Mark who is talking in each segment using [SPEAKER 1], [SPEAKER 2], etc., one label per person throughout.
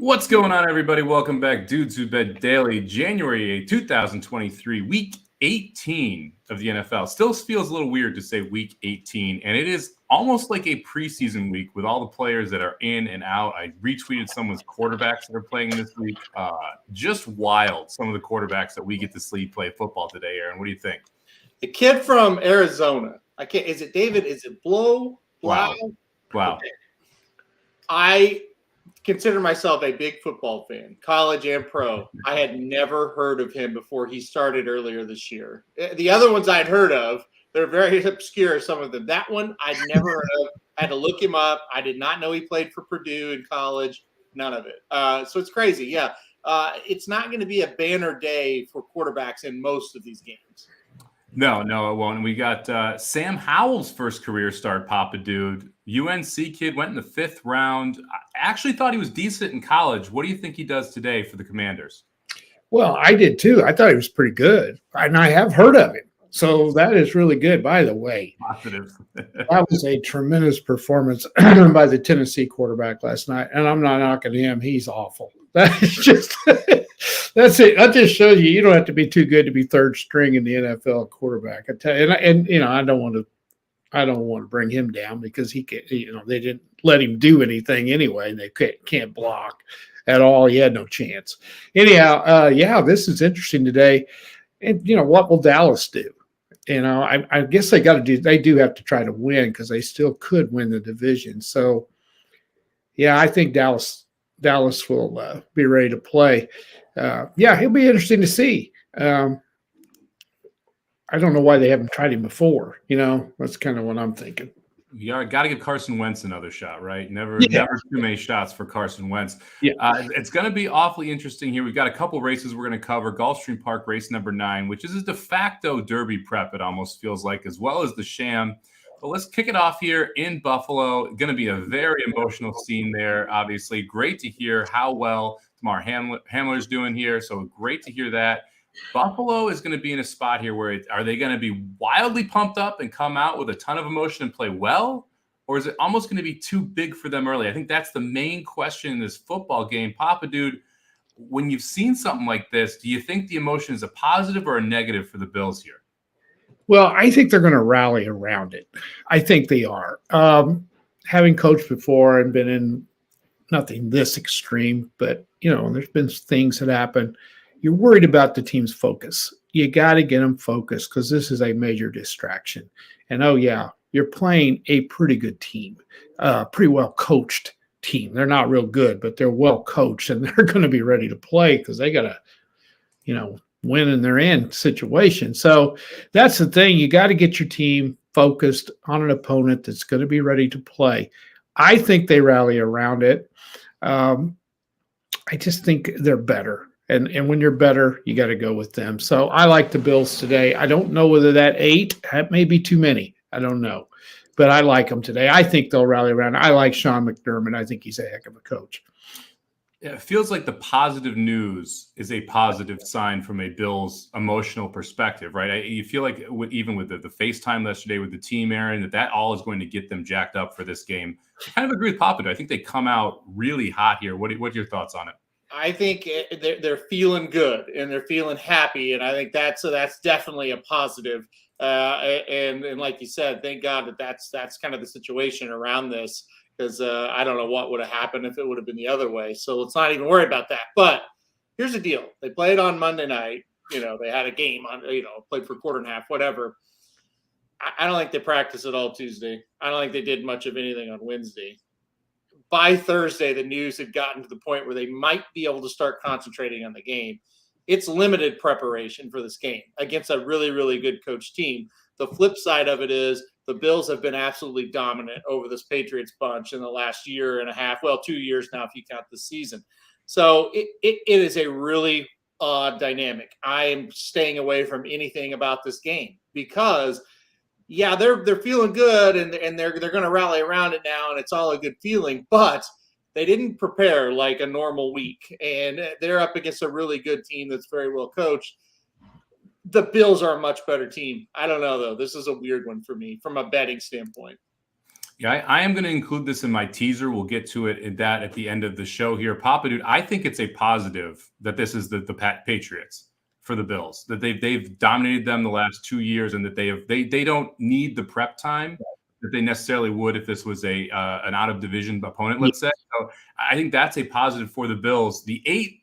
[SPEAKER 1] What's going on, everybody? Welcome back, Dudes Who Bet Daily, January 8, 2023, Week 18 of the NFL. Still feels a little weird to say Week 18, and it is almost like a preseason week with all the players that are in and out. I retweeted someone's quarterbacks that are playing this week. Just wild, some of the quarterbacks that we get to see play football today, Aaron. What do you think?
[SPEAKER 2] The kid from Arizona. Is it David? Is it Blow?
[SPEAKER 1] Wow.
[SPEAKER 2] Okay. I consider myself a big football fan, college and pro. I had never heard of him before he started earlier this year. The other ones I'd heard of, they're very obscure, some of them. That one I'd never heard of. I had to look him up. I did not know he played for Purdue in college. None of it. So it's crazy. Yeah. It's not going to be a banner day for quarterbacks in most of these games.
[SPEAKER 1] No, it won't. And we got Sam Howell's first career start, Papa Dude. UNC kid, went in the 5th round. I actually thought he was decent in college. What do you think he does today for the Commanders?
[SPEAKER 3] Well, I did too. I thought he was pretty good. And I have heard of him. So that is really good, by the way.
[SPEAKER 1] Positive.
[SPEAKER 3] That was a tremendous performance by the Tennessee quarterback last night. And I'm not knocking him. He's awful. That is just that's it. That just shows you don't have to be too good to be third string in the NFL quarterback. I tell you, and you know, I don't want to bring him down because he can, they didn't let him do anything anyway, and they can't block at all. He had no chance. Anyhow, this is interesting today. And what will Dallas do? I guess they do have to try to win because they still could win the division. So yeah, I think Dallas will be ready to play. He'll be interesting to see. I don't know why they haven't tried him before. That's kind of what I'm thinking.
[SPEAKER 1] You got to give Carson Wentz another shot, right? Never too many shots for Carson Wentz.
[SPEAKER 3] Yeah.
[SPEAKER 1] It's going to be awfully interesting here. We've got a couple races we're going to cover. Gulfstream Park race number 9, which is a de facto Derby prep, it almost feels like, as well as the Sham. But let's kick it off here in Buffalo. Going to be a very emotional scene there, obviously. Great to hear how well Damar Hamler's doing here. So great to hear that. Buffalo is going to be in a spot here where are they going to be wildly pumped up and come out with a ton of emotion and play well? Or is it almost going to be too big for them early? I think that's the main question in this football game. Papa Dude, when you've seen something like this, do you think the emotion is a positive or a negative for the Bills here?
[SPEAKER 3] Well, I think they're going to rally around it. I think they are. Having coached before and been in nothing this extreme, but, there's been things that happen. You're worried about the team's focus. You got to get them focused because this is a major distraction. And, you're playing a pretty good team, pretty well coached team. They're not real good, but they're well coached, and they're going to be ready to play because they got to, win in their end situation. So that's the thing. You got to get your team focused on an opponent that's going to be ready to play. I think they rally around it. I just think they're better. And when you're better, you got to go with them. So I like the Bills today. I don't know whether that may be too many. I don't know. But I like them today. I think they'll rally around. I like Sean McDermott. I think he's a heck of a coach.
[SPEAKER 1] Yeah, it feels like the positive news is a positive sign from a Bills emotional perspective, right? You feel like even with the FaceTime yesterday with the team, Aaron, that all is going to get them jacked up for this game. I kind of agree with Papa. I think they come out really hot here. What are your thoughts on it?
[SPEAKER 2] I think they're feeling good and they're feeling happy, and I think that's definitely a positive. And like you said, thank God that's kind of the situation around this, because I don't know what would have happened if it would have been the other way. So let's not even worry about that. But here's the deal: they played on Monday night. They had a game on. Played for a quarter and a half, whatever. I don't think they practiced at all Tuesday. I don't think they did much of anything on Wednesday. By Thursday, the news had gotten to the point where they might be able to start concentrating on the game. It's limited preparation for this game against a really, really good coach team. The flip side of it is the Bills have been absolutely dominant over this Patriots bunch in the last year and a half. Well, 2 years now if you count the season. So it is a really odd dynamic. I am staying away from anything about this game because – yeah, they're feeling good and they're going to rally around it now, and it's all a good feeling. But they didn't prepare like a normal week, and they're up against a really good team that's very well coached. The Bills are a much better team. I don't know though. This is a weird one for me from a betting standpoint.
[SPEAKER 1] Yeah, I am going to include this in my teaser. We'll get to it at the end of the show here. Papa Dude, I think it's a positive that this is the Patriots for the Bills, that they've dominated them the last 2 years, and that they don't need the prep time that they necessarily would if this was an out of division opponent, let's say. So I think that's a positive for the Bills. The 8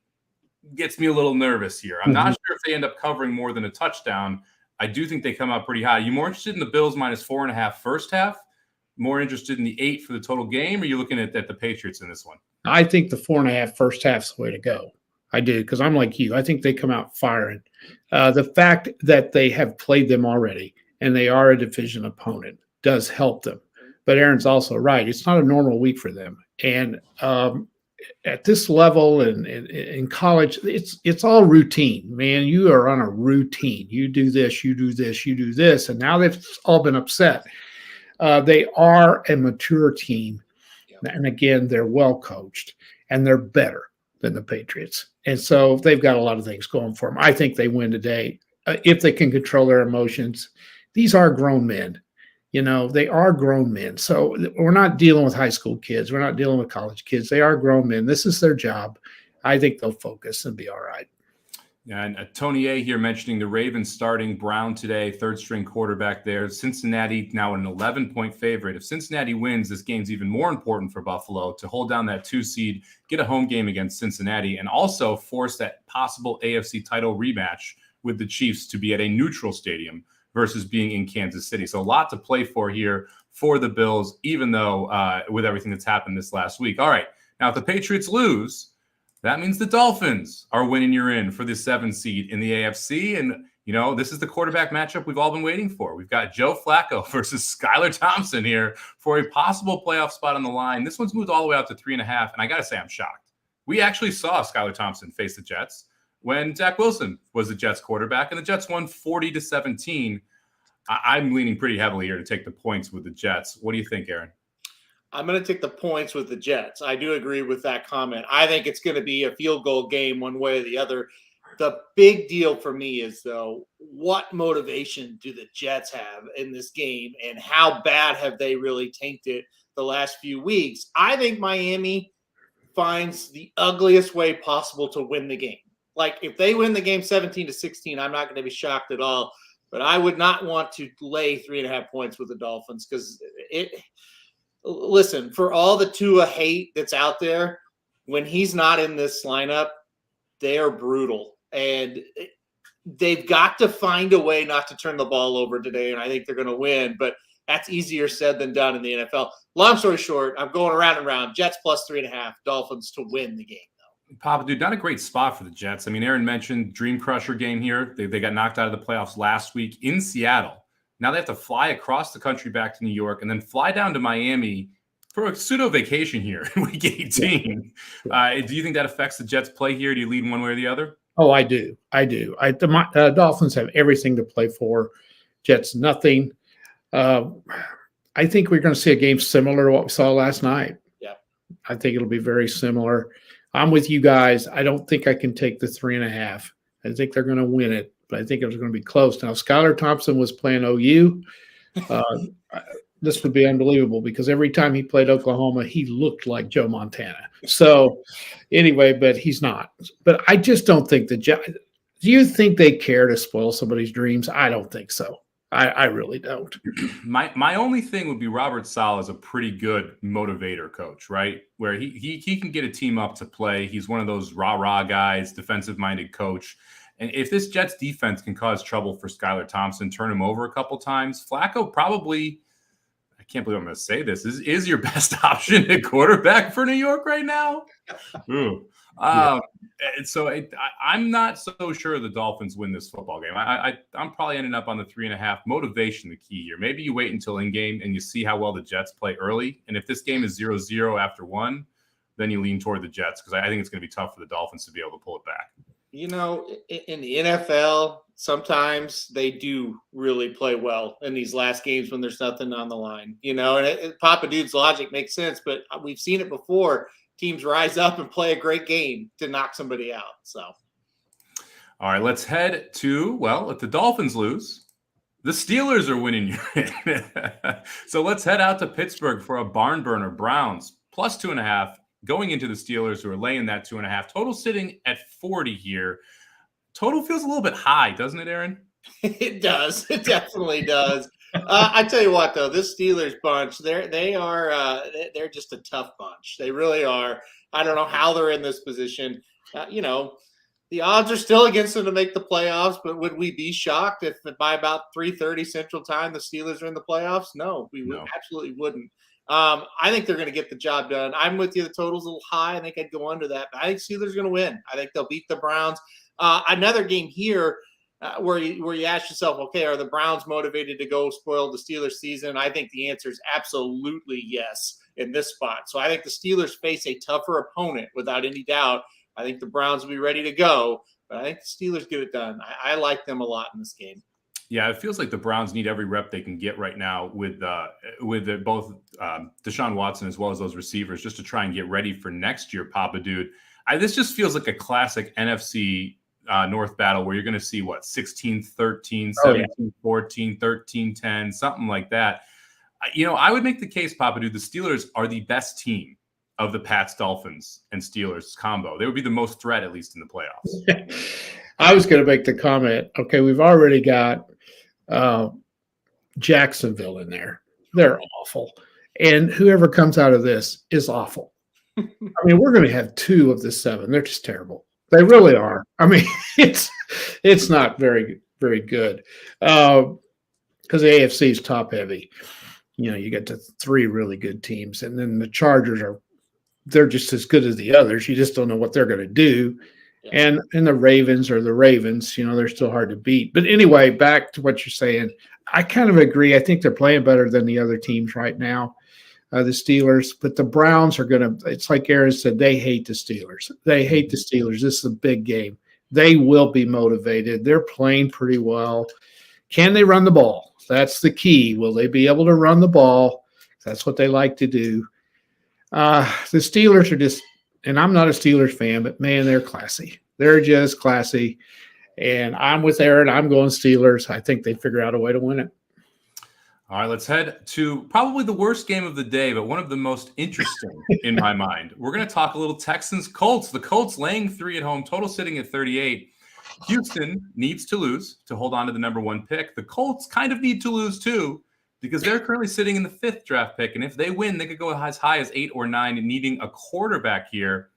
[SPEAKER 1] gets me a little nervous here. I'm not sure if they end up covering more than a touchdown. I do think they come out pretty high. Are you more interested in the Bills minus 4.5 first half? More interested in the 8 for the total game? Or are you looking at the Patriots in this one?
[SPEAKER 3] I think the 4.5 first half's the way to go. I do, because I'm like you. I think they come out firing. The fact that they have played them already and they are a division opponent does help them. But Aaron's also right. It's not a normal week for them. And at this level and in college, it's all routine, man. You are on a routine. You do this, you do this, you do this. And now they've all been upset. They are a mature team. And again, they're well coached and they're better than the Patriots. And so they've got a lot of things going for them. I think they win today if they can control their emotions. These are grown men. They are grown men. So we're not dealing with high school kids. We're not dealing with college kids. They are grown men. This is their job. I think they'll focus and be all right.
[SPEAKER 1] Yeah, and Tony A here mentioning the Ravens starting Brown today, third-string quarterback there. Cincinnati now an 11-point favorite. If Cincinnati wins, this game's even more important for Buffalo to hold down that 2 seed, get a home game against Cincinnati, and also force that possible AFC title rematch with the Chiefs to be at a neutral stadium versus being in Kansas City. So a lot to play for here for the Bills, even though with everything that's happened this last week. All right, now if the Patriots lose, that means the Dolphins are winning you're in for the 7 seed in the AFC. And, this is the quarterback matchup we've all been waiting for. We've got Joe Flacco versus Skylar Thompson here for a possible playoff spot on the line. This one's moved all the way out to 3.5. And I got to say, I'm shocked. We actually saw Skylar Thompson face the Jets when Zach Wilson was the Jets quarterback, and the Jets won 40-17. I'm leaning pretty heavily here to take the points with the Jets. What do you think, Aaron?
[SPEAKER 2] I'm going to take the points with the Jets. I do agree with that comment. I think it's going to be a field goal game one way or the other. The big deal for me is, though, what motivation do the Jets have in this game, and how bad have they really tanked the last few weeks? I think Miami finds the ugliest way possible to win the game. Like, if they win the game 17-16, I'm not going to be shocked at all. But I would not want to lay 3.5 points with the Dolphins, because listen, for all the Tua hate that's out there, when he's not in this lineup, they are brutal. And they've got to find a way not to turn the ball over today, and I think they're going to win. But that's easier said than done in the NFL. Long story short, I'm going around and around. Jets plus 3.5, Dolphins to win the game.
[SPEAKER 1] Papa, dude, not a great spot for the Jets. I mean, Aaron mentioned Dream Crusher game here. They got knocked out of the playoffs last week in Seattle. Now they have to fly across the country back to New York and then fly down to Miami for a pseudo vacation here in week 18. Do you think that affects the Jets' play here? Do you lean one way or the other?
[SPEAKER 3] Oh, I do. The Dolphins have everything to play for. Jets, nothing. I think we're going to see a game similar to what we saw last night.
[SPEAKER 2] Yeah.
[SPEAKER 3] I think it'll be very similar. I'm with you guys. I don't think I can take the 3.5. I think they're going to win it, but I think it's going to be close. Now, Skylar Thompson was playing OU. This would be unbelievable, because every time he played Oklahoma, he looked like Joe Montana. So anyway, but he's not. But I just don't think do you think they care to spoil somebody's dreams? I don't think so. I really don't.
[SPEAKER 1] My only thing would be Robert Saleh is a pretty good motivator coach, right? Where he can get a team up to play. He's one of those rah-rah guys, defensive-minded coach. And if this Jets defense can cause trouble for Skylar Thompson, turn him over a couple times, Flacco probably, I can't believe I'm going to say this, is your best option at quarterback for New York right now. Ooh. So I'm not so sure the Dolphins win this football game. I'm probably ending up on the 3.5. Motivation, the key here. Maybe you wait until in-game and you see how well the Jets play early. And if this game is 0-0 after 1, then you lean toward the Jets, because I think it's going to be tough for the Dolphins to be able to pull it back.
[SPEAKER 2] In the NFL, sometimes they do really play well in these last games when there's nothing on the line. And Papa Dude's logic makes sense, but we've seen it before. Teams rise up and play a great game to knock somebody out. So,
[SPEAKER 1] all right, let's head to, if the Dolphins lose, The Steelers are winning. So let's head out to Pittsburgh for a barn burner. Browns plus 2.5 going into the Steelers, who are laying that 2.5. Total sitting at 40 here. Total feels a little bit high, doesn't it, Aaron?
[SPEAKER 2] It does. It definitely does. I tell you what, though, this Steelers bunch, they're just a tough bunch. They really are. I don't know how they're in this position. The odds are still against them to make the playoffs, but would we be shocked if by about 3:30 Central Time the Steelers are in the playoffs? No, we absolutely wouldn't. I think they're going to get the job done. I'm with you. The total's a little high. I think I'd go under that. But I think Steelers are going to win. I think they'll beat the Browns. Another game here where you ask yourself, okay, are the Browns motivated to go spoil the Steelers season? I think the answer is absolutely yes in this spot. So I think the Steelers face a tougher opponent without any doubt. I think the Browns will be ready to go, but I think the Steelers get it done. I like them a lot in this game.
[SPEAKER 1] Yeah, it feels like the Browns need every rep they can get right now with both Deshaun Watson as well as those receivers, just to try and get ready for next year, Papa Dude. This just feels like a classic NFC North battle where you're going to see, 16-13, 17-14, 13-10, something like that. I would make the case, Papa Dude, the Steelers are the best team of the Pats, Dolphins, and Steelers combo. They would be the most threat, at least in the playoffs.
[SPEAKER 3] I was going to make the comment, okay, we've already got Jacksonville in there. They're awful. And whoever comes out of this is awful. I mean, we're going to have 2 of the 7. They're just terrible. They really are. I mean, it's not very, very good because the AFC is top heavy. You get to 3 really good teams, and then the Chargers they're just as good as the others. You just don't know what they're going to do. Yeah. And the Ravens are the Ravens. They're still hard to beat. But anyway, back to what you're saying. I kind of agree. I think they're playing better than the other teams right now, the Steelers. But the Browns are going to – it's like Aaron said, they hate the Steelers. They hate the Steelers. This is a big game. They will be motivated. They're playing pretty well. Can they run the ball? That's the key. Will they be able to run the ball? That's what they like to do. The Steelers are just – and I'm not a Steelers fan, but, man, they're classy. They're just classy. And I'm with Aaron. I'm going Steelers. I think they figure out a way to win it.
[SPEAKER 1] All right, let's head to probably the worst game of the day, but one of the most interesting in my mind. We're going to talk a little Texans-Colts. The Colts laying 3 at home, total sitting at 38. Houston needs to lose to hold on to the number 1 pick. The Colts kind of need to lose too, because they're currently sitting in the 5th draft pick. And if they win, they could go as high as 8 or 9 and needing a quarterback here.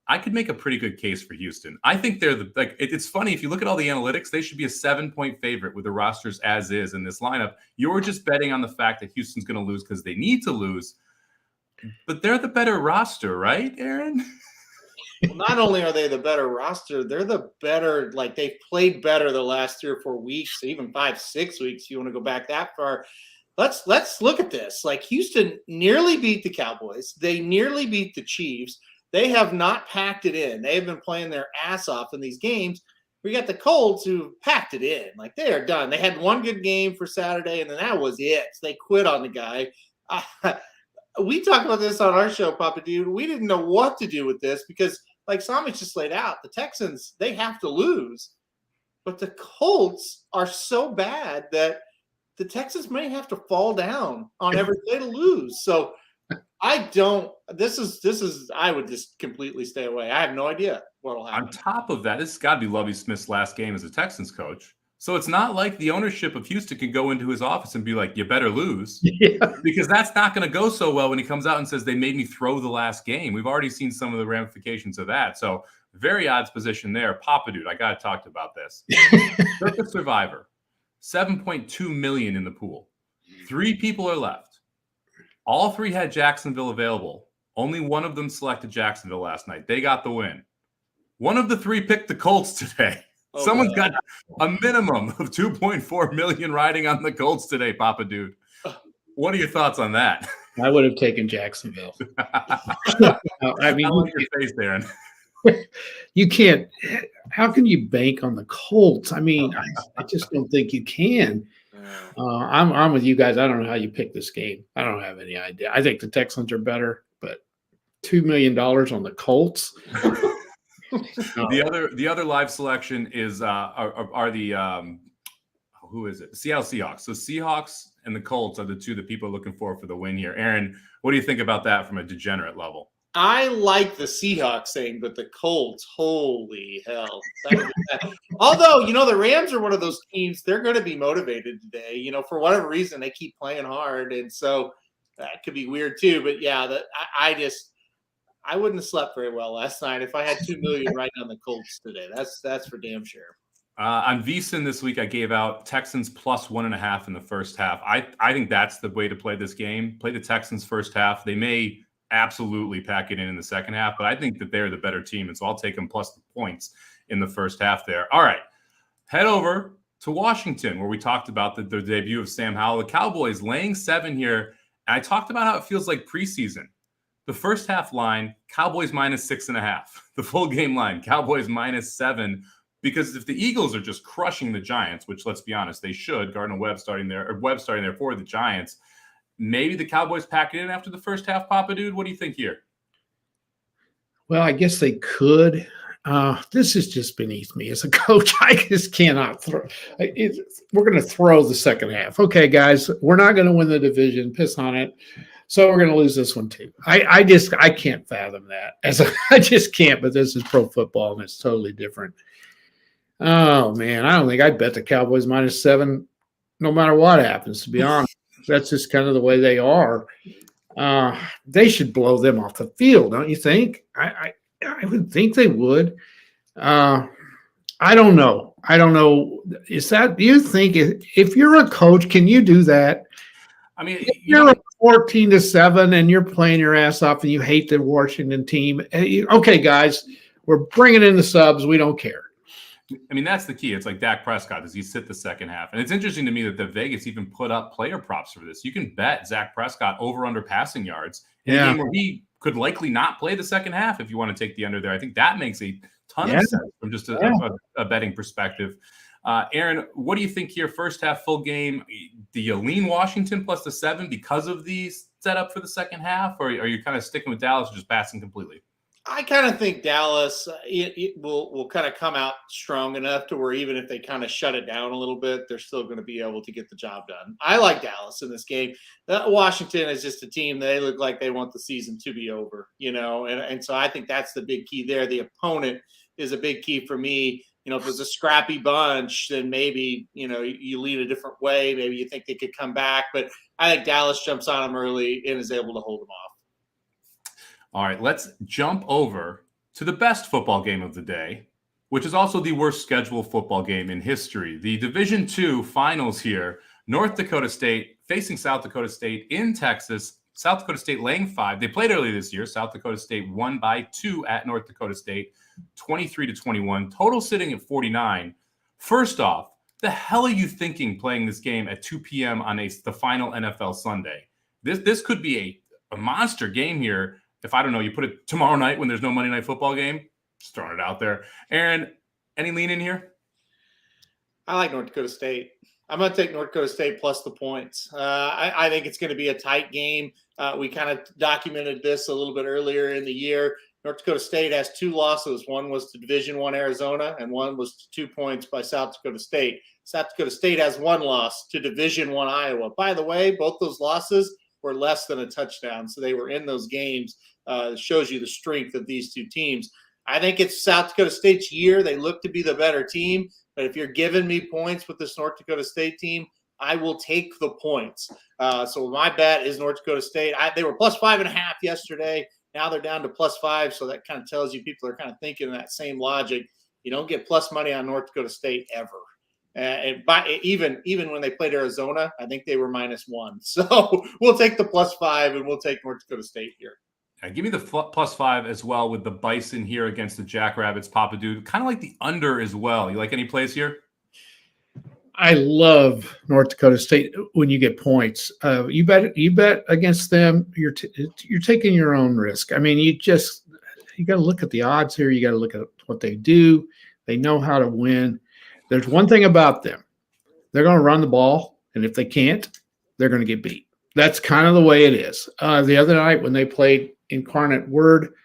[SPEAKER 1] I could make a pretty good case for Houston. I think they're it's funny. If you look at all the analytics, they should be a 7-point favorite with the rosters as is in this lineup. You're just betting on the fact that Houston's going to lose because they need to lose, but they're the better roster, right, Aaron?
[SPEAKER 2] Well, not only are they the better roster, they're the better, they've played better the last 3 or 4 weeks, even 5-6 weeks, if you want to go back that far. Let's look at this. Houston nearly beat the Cowboys. They nearly beat the Chiefs. They have not packed it in. They have been playing their ass off in these games. We got the Colts who packed it in. They are done. They had 1 good game for Saturday, and then that was it. They quit on the guy. We talked about this on our show, Papa Dude. We didn't know what to do with this because, like Somich just laid out, the Texans, they have to lose. But the Colts are so bad that the Texans may have to fall down on every play to lose. So I would just completely stay away. I have no idea what will happen.
[SPEAKER 1] On top of that, this has got to be Lovie Smith's last game as a Texans coach. So it's not like the ownership of Houston can go into his office and be like, you better lose. Yeah. Because that's not going to go so well when he comes out and says they made me throw the last game. We've already seen some of the ramifications of that. So very odds position there. Papa Dude, I got to talk about this. Circuit Survivor, 7.2 million in the pool. 3 people are left. All 3 had Jacksonville available. Only one of them selected Jacksonville last night. They got the win. One of the 3 picked the Colts today. Someone's got a minimum of 2.4 million riding on the Colts today, Papa Dude. What are your thoughts on that?
[SPEAKER 3] I would have taken Jacksonville. I mean,
[SPEAKER 1] like your face, Darren.
[SPEAKER 3] You can't. How can you bank on the Colts? I mean, I just don't think you can. I'm with you guys. I don't know how you pick this game. I don't have any idea. I think the Texans are better, but $2 million on the Colts.
[SPEAKER 1] The other live selection is are the who is it? The Seattle Seahawks. So Seahawks and the Colts are the two that people are looking for the win here. Aaron, what do you think about that from a degenerate level?
[SPEAKER 2] I like the Seahawks thing, but the Colts, holy hell. That would be bad. Although, the Rams are one of those teams, they're going to be motivated today. For whatever reason, they keep playing hard. And so that could be weird too. But yeah, I wouldn't have slept very well last night if I had $2 million right on the Colts today. That's for damn sure.
[SPEAKER 1] On VSiN this week, I gave out Texans plus 1.5 in the first half. I think that's the way to play this game. Play the Texans first half. They may absolutely pack it in the second half, but I think that they're the better team, and so I'll take them plus the points in the first half there. All right, head over to Washington, where we talked about the debut of Sam Howell. The Cowboys laying 7 here, and I talked about how it feels like preseason. The first half line, Cowboys minus 6.5. The full game line, Cowboys minus 7. Because if the Eagles are just crushing the Giants, which let's be honest, they should, Webb starting there for the Giants, maybe the Cowboys pack it in after the first half, Papa Dude. What do you think here?
[SPEAKER 3] Well, I guess they could. This is just beneath me as a coach. I just cannot throw. We're going to throw the second half. Okay, guys, we're not going to win the division. Piss on it. So we're going to lose this one too. I can't fathom that. I just can't. But this is pro football, and it's totally different. Oh man, I don't think I'd bet the Cowboys minus 7, no matter what happens. To be honest. That's just kind of the way they are. They should blow them off the field, don't you think? I would think they would. I don't know. Do you think if you're a coach, can you do that?
[SPEAKER 1] I mean,
[SPEAKER 3] if you're 14-7 and you're playing your ass off and you hate the Washington team, okay, guys, we're bringing in the subs. We don't care.
[SPEAKER 1] I mean, that's the key. It's like Dak Prescott. Does he sit the second half? And it's interesting to me that the Vegas even put up player props for this. You can bet Dak Prescott over under passing yards in a game where he could likely not play the second half if you want to take the under there. I think that makes a ton of sense from just a betting perspective. Aaron, what do you think here? First half, full game. Do you lean Washington plus the 7 because of the setup for the second half? Or are you kind of sticking with Dallas or just passing completely?
[SPEAKER 2] I kind of think Dallas it will kind of come out strong enough to where even if they kind of shut it down a little bit, they're still going to be able to get the job done. I like Dallas in this game. Washington is just a team. They look like they want the season to be over, and so I think that's the big key there. The opponent is a big key for me. If it's a scrappy bunch, then maybe, you lean a different way. Maybe you think they could come back. But I think Dallas jumps on them early and is able to hold them off.
[SPEAKER 1] All right, let's jump over to the best football game of the day, which is also the worst scheduled football game in history. The Division II finals here, North Dakota State facing South Dakota State in Texas. South Dakota State laying 5. They played early this year. South Dakota State won by 2 at North Dakota State, 23-21. Total sitting at 49. First off, the hell are you thinking playing this game at 2 p.m. on the final NFL Sunday? This could be a monster game here. If I don't know, you put it tomorrow night when there's no Monday Night Football game, just throwing it out there. Aaron, any lean in here?
[SPEAKER 2] I like North Dakota State. I'm going to take North Dakota State plus the points. I think it's going to be a tight game. We kind of documented this a little bit earlier in the year. North Dakota State has 2 losses. One was to Division I Arizona, and one was to 2 points by South Dakota State. South Dakota State has 1 loss to Division I Iowa. By the way, both those losses were less than a touchdown, so they were in those games. It shows you the strength of these two teams. I think it's South Dakota State's year. They look to be the better team, but if you're giving me points with this North Dakota State team, I will take the points. So my bet is North Dakota State. They were plus 5.5 yesterday. Now they're down to plus 5, so that kind of tells you people are kind of thinking that same logic. You don't get plus money on North Dakota State ever. Even when they played Arizona, I think they were -1. So we'll take the plus 5 and we'll take North Dakota State here.
[SPEAKER 1] Give me the plus 5 as well with the Bison here against the Jackrabbits, Papa Dude. Kind of like the under as well. You like any plays here?
[SPEAKER 3] I love North Dakota State when you get points. You bet against them. You're taking your own risk. I mean, you got to look at the odds here. You got to look at what they do. They know how to win. There's one thing about them. They're going to run the ball, and if they can't, they're going to get beat. That's kind of the way it is. The other night when they played Incarnate Word,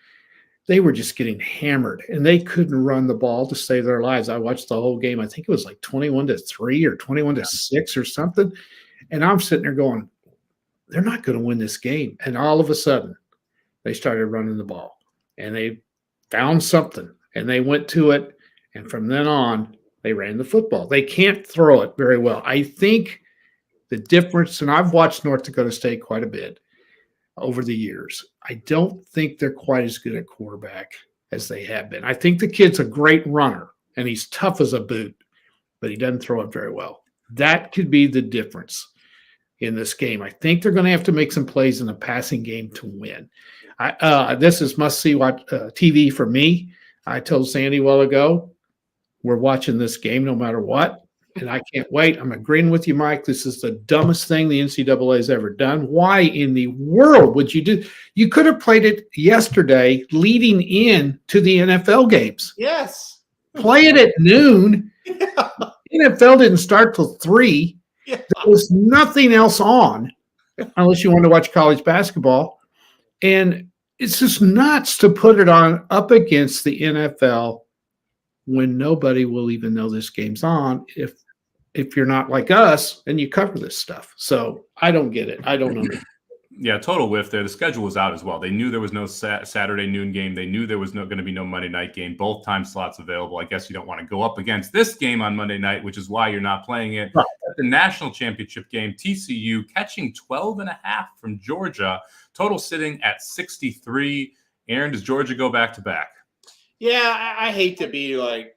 [SPEAKER 3] they were just getting hammered, and they couldn't run the ball to save their lives. I watched the whole game. I think it was like 21-3 or 21-6 or something. And I'm sitting there going, they're not going to win this game. And all of a sudden, they started running the ball, and they found something, and they went to it. And from then on, they ran the football. They can't throw it very well. I think the difference, and I've watched North Dakota State quite a bit over the years, I don't think they're quite as good at quarterback as they have been. I think the kid's a great runner, and he's tough as a boot, but he doesn't throw it very well. That could be the difference in this game. I think they're going to have to make some plays in the passing game to win. This is must-see TV for me. I told Sandy a while ago, we're watching this game no matter what, and I can't wait. I'm agreeing with you, Mike. This is the dumbest thing the NCAA has ever done. Why in the world would you do? You could have played it yesterday leading in to the NFL games.
[SPEAKER 2] Yes.
[SPEAKER 3] Play it at noon.
[SPEAKER 2] Yeah.
[SPEAKER 3] NFL didn't start till 3.
[SPEAKER 2] Yeah.
[SPEAKER 3] There was nothing else on unless you wanted to watch college basketball. And it's just nuts to put it on up against the NFL when nobody will even know this game's on if you're not like us and you cover this stuff. So I don't get it. I don't know.
[SPEAKER 1] Yeah, total whiff there. The schedule was out as well. They knew there was no Saturday noon game. They knew there was going to be no Monday night game. Both time slots available. I guess you don't want to go up against this game on Monday night, which is why you're not playing it.
[SPEAKER 3] Right.
[SPEAKER 1] The national championship game, TCU catching 12.5 from Georgia. Total sitting at 63. Aaron, does Georgia go back-to-back?
[SPEAKER 2] Yeah, I hate to be like,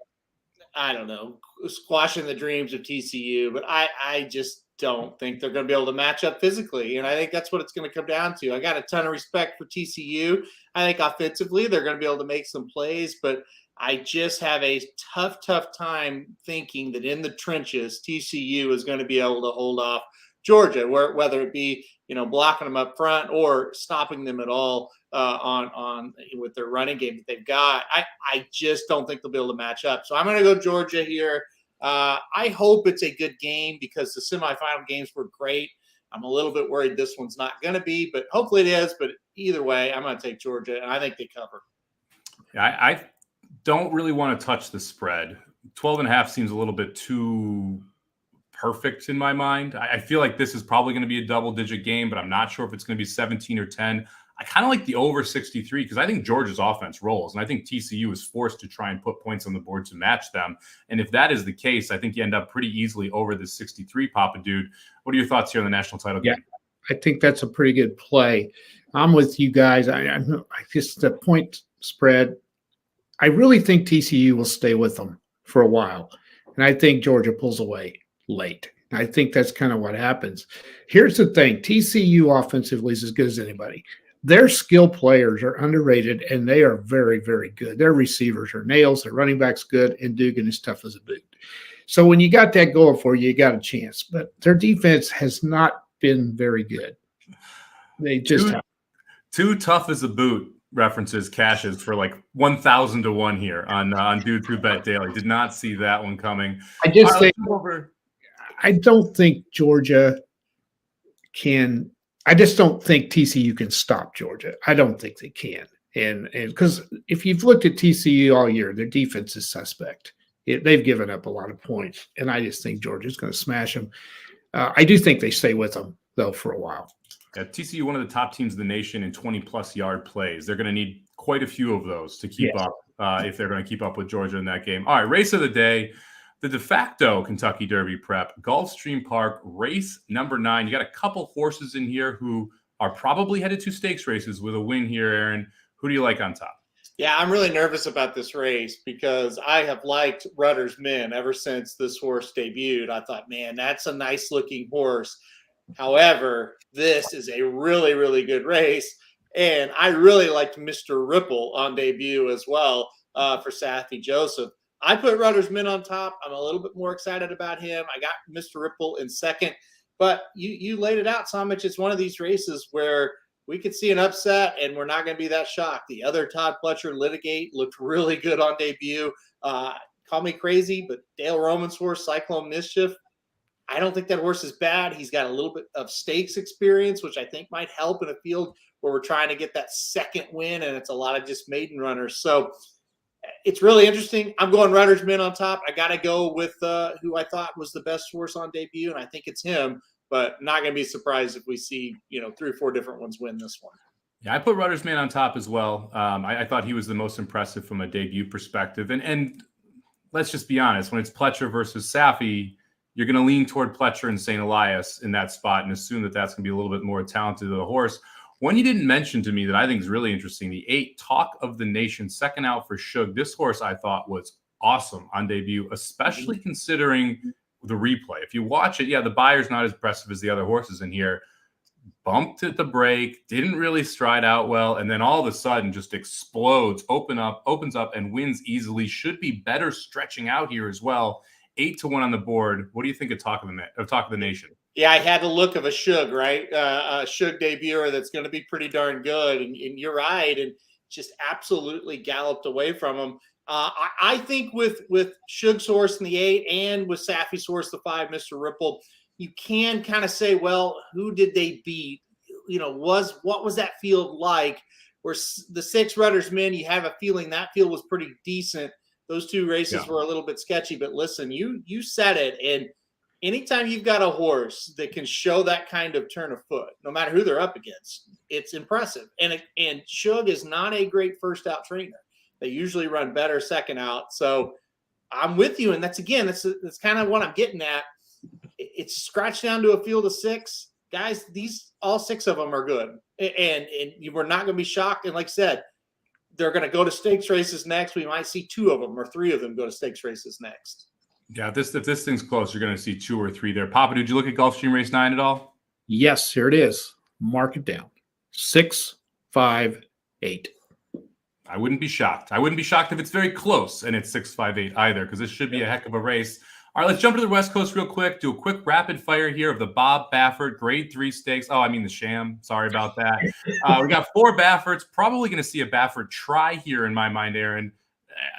[SPEAKER 2] I don't know, squashing the dreams of TCU, but I just don't think they're going to be able to match up physically. And I think that's what it's going to come down to. I got a ton of respect for TCU. I think offensively they're going to be able to make some plays, but I just have a tough time thinking that in the trenches, TCU is going to be able to hold off Georgia, whether it be, blocking them up front or stopping them at all on with their running game that they've got. I just don't think they'll be able to match up. So I'm going to go Georgia here. I hope it's a good game because the semifinal games were great. I'm a little bit worried this one's not going to be, but hopefully it is. But either way, I'm going to take Georgia, and I think they cover.
[SPEAKER 1] I don't really want to touch the spread. 12.5 seems a little bit too perfect in my mind. I feel like this is probably going to be a double-digit game, but I'm not sure if it's going to be 17 or 10. I kind of like the over 63 because I think Georgia's offense rolls, and I think TCU is forced to try and put points on the board to match them. And if that is the case, I think you end up pretty easily over the 63, Papa Dude. What are your thoughts here on the national title game?
[SPEAKER 3] I think that's a pretty good play. I'm with you guys. I just the point spread, I really think TCU will stay with them for a while. And I think Georgia pulls away late. I think that's kind of what happens. Here's the thing. TCU offensively is as good as anybody. Their skill players are underrated, and they are very, very good. Their receivers are nails. Their running back's good, and Dugan is tough as a boot. So when you got that going for you, you got a chance. But their defense has not been very good. They just have.
[SPEAKER 1] Too tough as a boot references cashes for like 1,000 to 1 here on Dude Who Bet Daily. Did not see that one coming.
[SPEAKER 3] I don't think Georgia can. I just don't think TCU can stop Georgia. I don't think they can. And because if you've looked at TCU all year, their defense is suspect. They've given up a lot of points, and I just think Georgia's going to smash them. I do think they stay with them, though, for a while.
[SPEAKER 1] Yeah, TCU, one of the top teams in the nation in 20-plus yard plays. They're going to need quite a few of those to keep up if they're going to keep up with Georgia in that game. All right, race of the day. The de facto Kentucky Derby prep, Gulfstream Park, race number 9. You got a couple horses in here who are probably headed to stakes races with a win here, Aaron. Who do you like on top?
[SPEAKER 2] Yeah, I'm really nervous about this race because I have liked Rudder's Men ever since this horse debuted. I thought, man, that's a nice-looking horse. However, this is a really, really good race, and I really liked Mr. Ripple on debut as well for Safi Joseph. I put Rudder's Men on top. I'm a little bit more excited about him. I got Mr. Ripple in second. But you laid it out, Somich. It's one of these races where we could see an upset, and we're not going to be that shocked. The other Todd Pletcher, Litigate, looked really good on debut. Call me crazy, but Dale Roman's horse, Cyclone Mischief, I don't think that horse is bad. He's got a little bit of stakes experience, which I think might help in a field where we're trying to get that second win, and it's a lot of just maiden runners. So it's really interesting. I'm going Runners Men on top. I got to go with who I thought was the best horse on debut, and I think it's him. But not going to be surprised if we see 3 or 4 different ones win this one.
[SPEAKER 1] Yeah, I put Runners Man on top as well. I thought he was the most impressive from a debut perspective. And let's just be honest, when it's Pletcher versus Safi, you're going to lean toward Pletcher and St. Elias in that spot and assume that that's going to be a little bit more talented of a horse. One you didn't mention to me that I think is really interesting, the 8 Talk of the Nation, second out for Shug. This horse I thought was awesome on debut, especially considering the replay. If you watch it, the Bayer's not as impressive as the other horses in here. Bumped at the break, didn't really stride out well, and then all of a sudden just explodes, opens up, and wins easily. Should be better stretching out here as well. 8-1 on the board. What do you think of Talk of the Nation?
[SPEAKER 2] Yeah, I had the look of a Shug, right? A Shug debuter that's going to be pretty darn good, and you're right, and just absolutely galloped away from him. I think with Shug's horse in the 8 and with Safi's horse the 5, Mr. Ripple, you can kind of say, well, who did they beat? What was that field like? Where the 6 Runners Men, you have a feeling that field was pretty decent. Those 2 races were a little bit sketchy, but listen, you said it. And anytime you've got a horse that can show that kind of turn of foot, no matter who they're up against, it's impressive. And Shug is not a great first out trainer. They usually run better second out. So I'm with you. And that's kind of what I'm getting at. It's scratched down to a field of 6 guys. All 6 of them are good. And you were not going to be shocked. And like I said, they're going to go to stakes races next. We might see 2 of them or 3 of them go to stakes races next.
[SPEAKER 1] Yeah, if this thing's close, you're going to see 2 or 3 there. Papa, did you look at Gulfstream Race 9 at all?
[SPEAKER 3] Yes, here it is. Mark it down. 6, 5, 8.
[SPEAKER 1] I wouldn't be shocked. I wouldn't be shocked if it's very close and it's 6, 5, 8 either, because this should be a heck of a race. All right, let's jump to the West Coast real quick. Do a quick rapid fire here of the Bob Baffert Grade 3 Stakes. Oh, I mean the Sham. Sorry about that. We got 4 Bafferts. Probably going to see a Baffert try here in my mind, Aaron.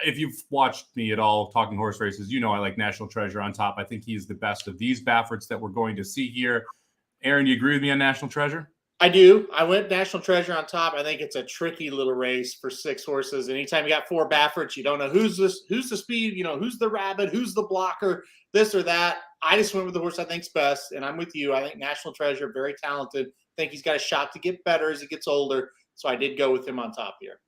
[SPEAKER 1] If you've watched me at all talking horse races, you know I like National Treasure on top. I think he's the best of these Bafferts that we're going to see here. Aaron, you agree with me on National Treasure?
[SPEAKER 2] I do. I went National Treasure on top. I think it's a tricky little race for 6 horses. Anytime you got 4 Bafferts, you don't know who's the speed, who's the rabbit, who's the blocker, this or that. I just went with the horse I think's best, and I'm with you. I think National Treasure, very talented. I think he's got a shot to get better as he gets older. So I did go with him on top here.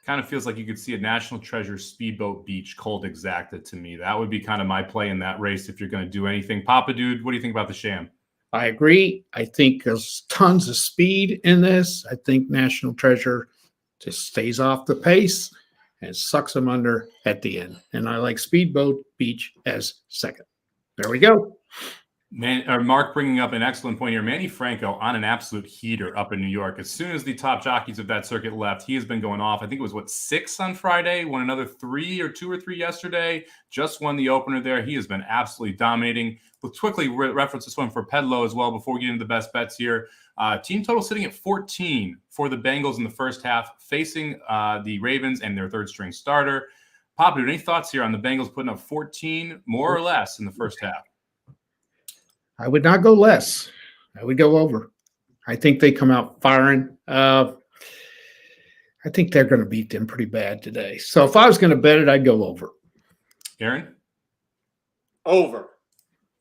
[SPEAKER 1] Kind of feels like you could see a National Treasure Speedboat Beach Colt Exacta to me. That would be kind of my play in that race if you're going to do anything. Papa Dude, what do you think about the Sham?
[SPEAKER 3] I agree. I think there's tons of speed in this. I think National Treasure just stays off the pace and sucks them under at the end. And I like Speedboat Beach as second. There we go.
[SPEAKER 1] Mark bringing up an excellent point here. Manny Franco on an absolute heater up in New York. As soon as the top jockeys of that circuit left, he has been going off. I think it was 6 on Friday, won another 2 or 3 yesterday, just won the opener there. He has been absolutely dominating. Let's quickly reference this one for Pedlo as well before we get into the best bets here. Team total sitting at 14 for the Bengals in the first half, facing the Ravens and their third string starter. Papa, any thoughts here on the Bengals putting up 14 more or less in the first half?
[SPEAKER 3] I would not go less. I would go over. I think they come out firing. I think they're going to beat them pretty bad today. So if I was going to bet it, I'd go over.
[SPEAKER 1] Aaron?
[SPEAKER 2] Over.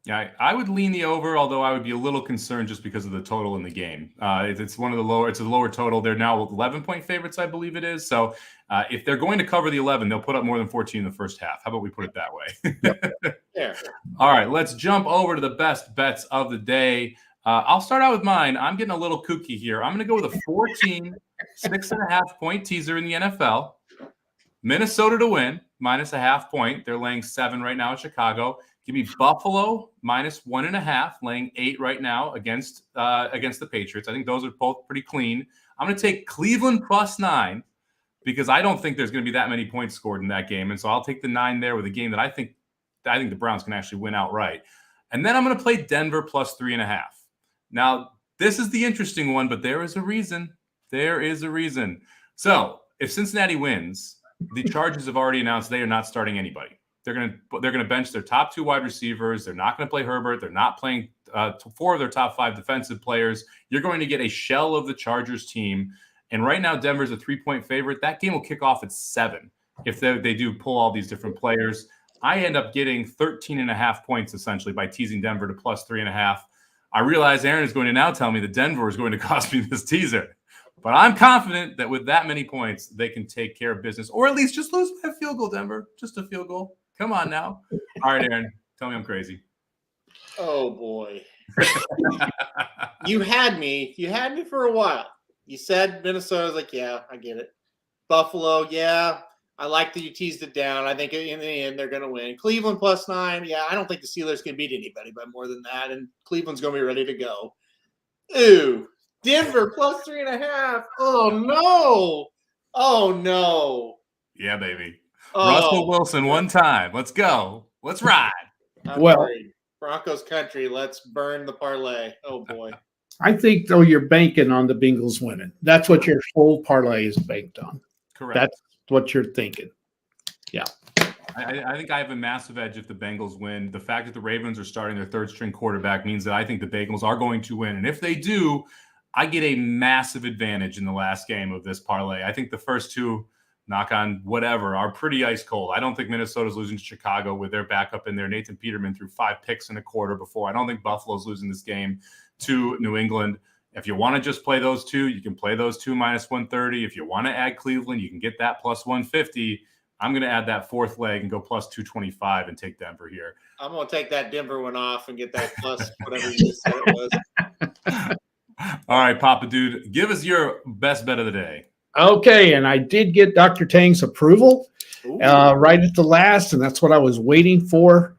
[SPEAKER 1] Yeah, I would lean the over, although I would be a little concerned just because of the total in the game. It's one of the lower. It's a lower total. They're now 11-point favorites, I believe it is. So if they're going to cover the 11, they'll put up more than 14 in the first half. How about we put it that way?
[SPEAKER 2] Yeah.
[SPEAKER 1] All right, let's jump over to the best bets of the day. I'll start out with mine. I'm getting a little kooky here. I'm going to go with a 14, 6.5-point teaser in the NFL. Minnesota to win, -0.5 point. They're laying 7 right now at Chicago. Give me Buffalo -1.5, laying 8 right now against the Patriots. I think those are both pretty clean. I'm going to take Cleveland +9 because I don't think there's going to be that many points scored in that game, and so I'll take the 9 there with a game that I think the Browns can actually win outright. And then I'm going to play Denver +3.5. Now this is the interesting one, but there is a reason. There is a reason. So if Cincinnati wins, the Chargers have already announced they are not starting anybody. They're going to bench their top 2 wide receivers. They're not going to play Herbert. They're not playing 4 of their top 5 defensive players. You're going to get a shell of the Chargers team. And right now, Denver's a 3-point favorite. That game will kick off at 7 if they do pull all these different players. I end up getting 13.5 points essentially by teasing Denver to plus 3.5. I realize Aaron is going to now tell me that Denver is going to cost me this teaser. But I'm confident that with that many points, they can take care of business, or at least just lose by a field goal, Denver. Just a field goal. Come on now. All right, Aaron, tell me I'm crazy.
[SPEAKER 2] Oh, boy. You had me for a while. You said Minnesota. I was like, yeah, I get it. Buffalo, yeah. I like that you teased it down. I think in the end they're going to win. Cleveland plus 9. Yeah, I don't think the Steelers can beat anybody by more than that, and Cleveland's going to be ready to go. Ooh, Denver plus 3.5. Oh, no. Oh, no.
[SPEAKER 1] Yeah, baby.
[SPEAKER 2] Oh.
[SPEAKER 1] Russell Wilson one time. Let's go. Let's ride.
[SPEAKER 2] I'm worried. Broncos country. Let's burn the parlay. Oh, boy.
[SPEAKER 3] I think, though, you're banking on the Bengals winning. That's what your whole parlay is banked on.
[SPEAKER 1] Correct.
[SPEAKER 3] That's what you're thinking. Yeah.
[SPEAKER 1] I think I have a massive edge if the Bengals win. The fact that the Ravens are starting their third-string quarterback means that I think the Bengals are going to win. And if they do, I get a massive advantage in the last game of this parlay. I think the first two, knock on whatever, are pretty ice cold. I don't think Minnesota's losing to Chicago with their backup in there. Nathan Peterman threw 5 picks in a quarter before. I don't think Buffalo's losing this game to New England. If you want to just play those two, you can play those two minus 130. If you want to add Cleveland, you can get that plus 150. I'm going to add that fourth leg and go plus 225 and take Denver here.
[SPEAKER 2] I'm going to take that Denver one off and get that plus whatever you just said it was.
[SPEAKER 1] All right, Papa Dude, give us your best bet of the day.
[SPEAKER 3] Okay, and I did get Dr. Tang's approval right at the last, and that's what I was waiting for.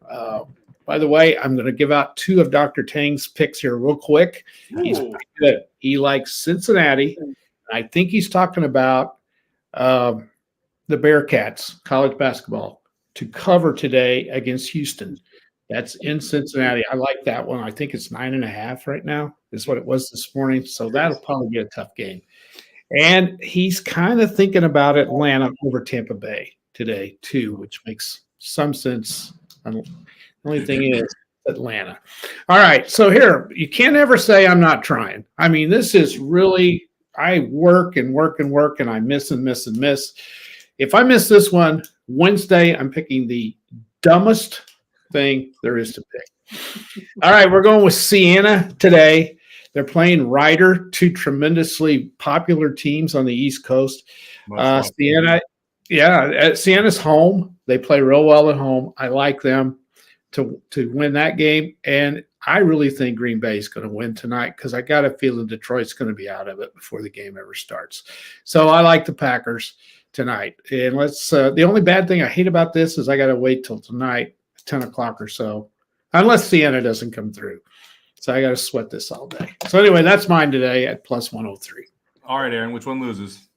[SPEAKER 3] By the way, I'm going to give out 2 of Dr. Tang's picks here real quick. He's pretty good. He likes Cincinnati. I think he's talking about the Bearcats, college basketball, to cover today against Houston. That's in Cincinnati. I like that one. I think it's 9.5 right now is what it was this morning. So that'll probably be a tough game. And he's kind of thinking about Atlanta over Tampa Bay today, too, which makes some sense. The only thing is Atlanta. All right. So here, you can't ever say I'm not trying. I mean, this is really, I work and work and work, and I miss and miss and miss. If I miss this one, Wednesday, I'm picking the dumbest thing there is to pick. All right. We're going with Siena today. They're playing Ryder, 2 tremendously popular teams on the East Coast. Siena, Siena's home. They play real well at home. I like them to win that game. And I really think Green Bay is going to win tonight because I got a feeling Detroit's going to be out of it before the game ever starts. So I like the Packers tonight. And let's the only bad thing I hate about this is I got to wait till tonight, 10 o'clock or so, unless Siena doesn't come through. So I got to sweat this all day. So anyway, that's mine today at plus 103.
[SPEAKER 1] All right, Aaron, which one loses?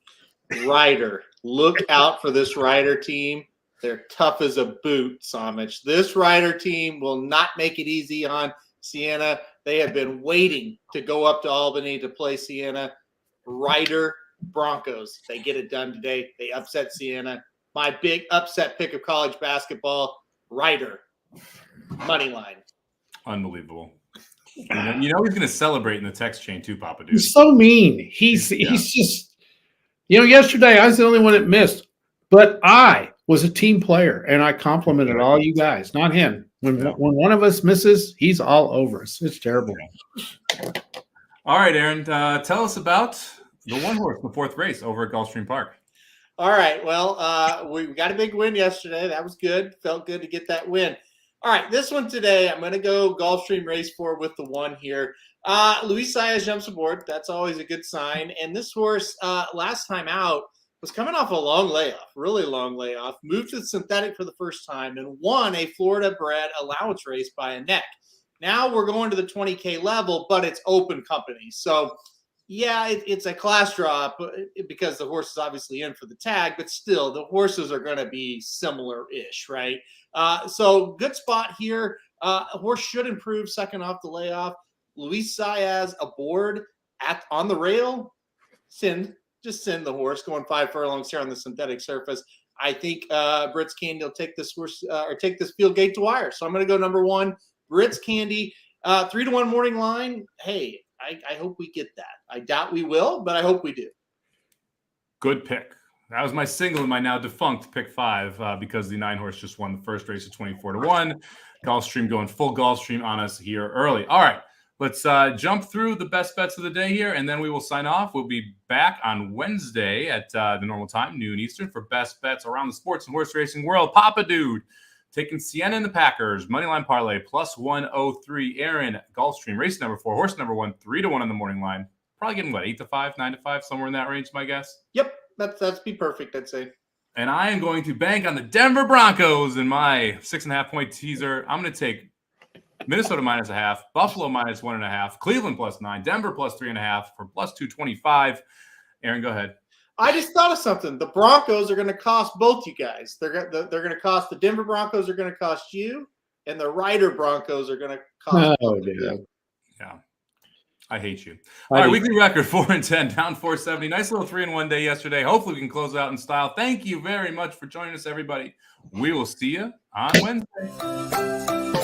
[SPEAKER 2] Ryder. Look out for this Ryder team. They're tough as a boot, Somich. This Ryder team will not make it easy on Siena. They have been waiting to go up to Albany to play Siena. Ryder Broncos. They get it done today. They upset Siena. My big upset pick of college basketball, Ryder. Money line.
[SPEAKER 1] Unbelievable. You know he's going to celebrate in the text chain too, Papa Dude.
[SPEAKER 3] He's so mean. He's just, yesterday I was the only one that missed, but I was a team player and I complimented all you guys, not him. When one of us misses, he's all over us. It's terrible.
[SPEAKER 1] All right, Aaron, tell us about the one horse in the 4th race over at Gulfstream Park.
[SPEAKER 2] All right. Well, we got a big win yesterday. That was good. Felt good to get that win. All right, this one today, I'm going to go Gulfstream Race 4 with the 1 here. Luis Saez jumps aboard. That's always a good sign. And this horse, last time out, was coming off a long layoff, really long layoff, moved to the synthetic for the first time, and won a Florida-bred allowance race by a neck. Now we're going to the 20K level, but it's open company. So, yeah, it's a class drop because the horse is obviously in for the tag, but still, the horses are going to be similar-ish, right? So good spot here. A horse should improve second off the layoff. Luis Saez aboard on the rail. Just send the horse going 5 furlongs here on the synthetic surface. I think Brits Candy will take this horse or take this field gate to wire. So I'm going to go number 1, Brits Candy, 3-1 morning line. Hey, I hope we get that. I doubt we will, but I hope we do.
[SPEAKER 1] Good pick. That was my single in my now defunct pick 5 because the 9-horse just won the first race at 24-1. Gulfstream going full Gulfstream on us here early. All right, let's jump through the best bets of the day here, and then we will sign off. We'll be back on Wednesday at the normal time, noon Eastern, for best bets around the sports and horse racing world. Papa Dude taking Sienna and the Packers, moneyline parlay, plus 103. Aaron, Gulfstream, race number 4, horse number 1, 3-1 on the morning line. Probably getting, 8-5, 9-5, somewhere in that range, my guess?
[SPEAKER 2] Yep, that's be perfect, I'd say.
[SPEAKER 1] And I am going to bank on the Denver Broncos in my 6.5-point teaser. I'm going to take Minnesota -0.5, Buffalo -1.5, Cleveland +9, Denver +3.5 for +225. Aaron, go ahead.
[SPEAKER 2] I just thought of something. The Broncos are going to cost both you guys. They're going to cost the Denver Broncos are going to cost you, and the Ryder Broncos are going to cost.
[SPEAKER 3] Oh, dude.
[SPEAKER 1] Yeah. I hate you. All right, weekly record 4-10, down 470. Nice little 3-1 day yesterday. Hopefully we can close out in style. Thank you very much for joining us, everybody. We will see you on Wednesday.